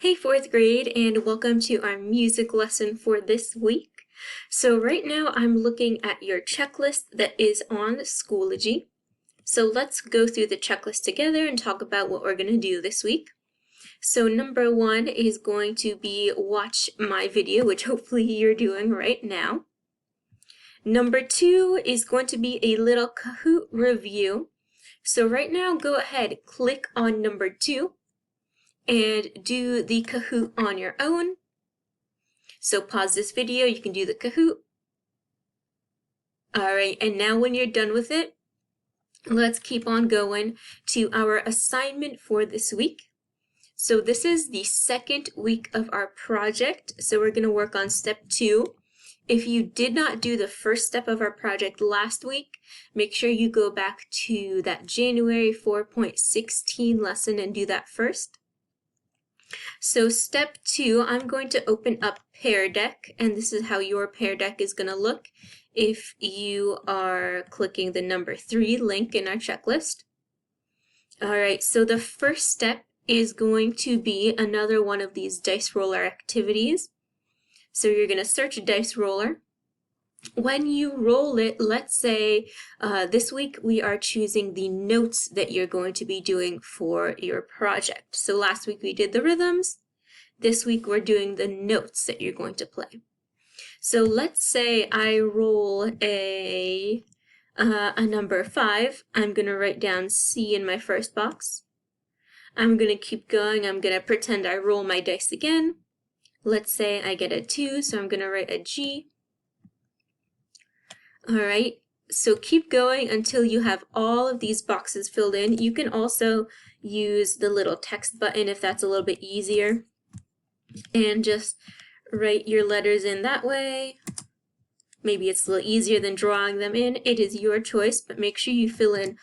Hey, fourth grade, and welcome to our music lesson for this week. So right now I'm looking at your checklist that is on Schoology. So let's go through the checklist together and talk about what we're going to do this week. So number one is going to be watch my video, which hopefully you're doing right now. Number two is going to be a little Kahoot review. So right now, go ahead, click on number two and do the Kahoot on your own. So pause this video, you can do the Kahoot. Alright, and now when you're done with it, let's keep on going to our assignment for this week. So this is the second week of our project, so we're going to work on step 2. If you did not do the first step of our project last week, make sure you go back to that January 4.16 lesson and do that first. So step 2, I'm going to open up Pear Deck, and this is how your Pear Deck is going to look if you are clicking the number 3 link in our checklist. Alright, so the first step is going to be another one of these dice roller activities. So you're going to search dice roller. When you roll it, let's say this week we are choosing the notes that you're going to be doing for your project. So last week we did the rhythms. This week we're doing the notes that you're going to play. So let's say I roll a number 5. I'm going to write down C in my first box. I'm going to keep going. I'm going to pretend I roll my dice again. Let's say I get a 2, so I'm going to write a G. Alright, so keep going until you have all of these boxes filled in. You can also use the little text button if that's a little bit easier. And just write your letters in that way. Maybe it's a little easier than drawing them in. It is your choice, but make sure you fill in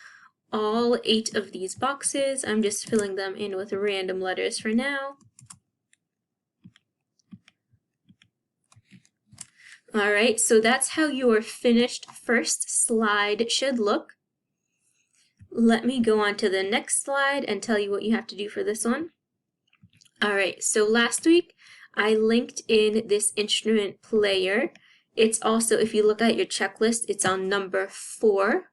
all 8 of these boxes. I'm just filling them in with random letters for now. Alright, so that's how your finished first slide should look. Let me go on to the next slide and tell you what you have to do for this one. Alright, so last week I linked in this instrument player. It's also, if you look at your checklist, it's on number 4.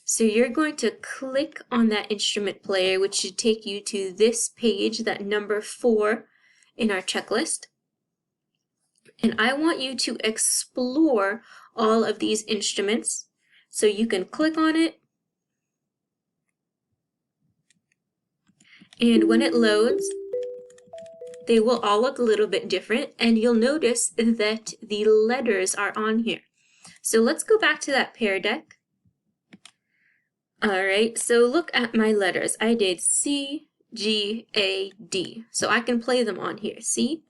So you're going to click on that instrument player, which should take you to this page, that number 4 in our checklist. And I want you to explore all of these instruments. So you can click on it. And when it loads, they will all look a little bit different. And you'll notice that the letters are on here. So let's go back to that Pear Deck. Alright, so look at my letters. I did C, G, A, D. So I can play them on here. C,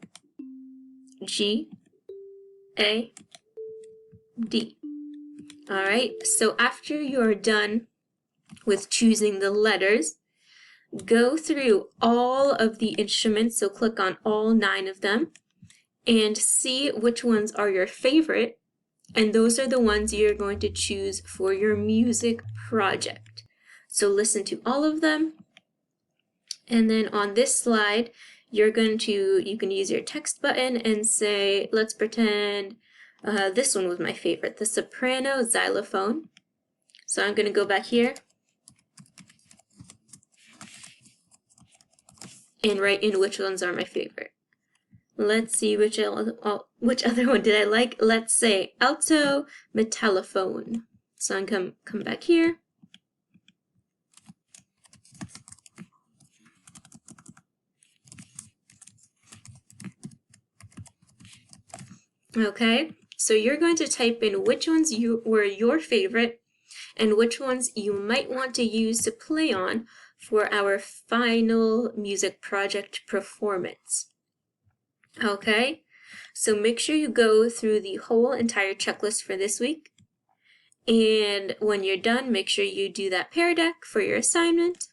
G, A, D. Alright, so after you're done with choosing the letters, go through all of the instruments, so click on all 9 of them, and see which ones are your favorite, and those are the ones you're going to choose for your music project. So listen to all of them, and then on this slide, you can use your text button and say, let's pretend this one was my favorite, the soprano xylophone. So I'm going to go back here and write in which ones are my favorite. Let's see which other one did I like. Let's say alto metallophone. So I'm going to come back here. Okay, so you're going to type in which ones were your favorite and which ones you might want to use to play on for our final music project performance. Okay, so make sure you go through the whole entire checklist for this week. And when you're done, make sure you do that Pear Deck for your assignment.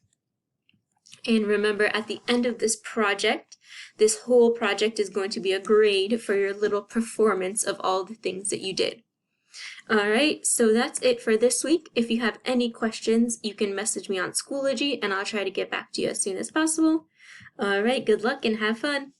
And remember, at the end of this project, this whole project is going to be a grade for your little performance of all the things that you did. Alright, so that's it for this week. If you have any questions, you can message me on Schoology and I'll try to get back to you as soon as possible. All right, good luck and have fun.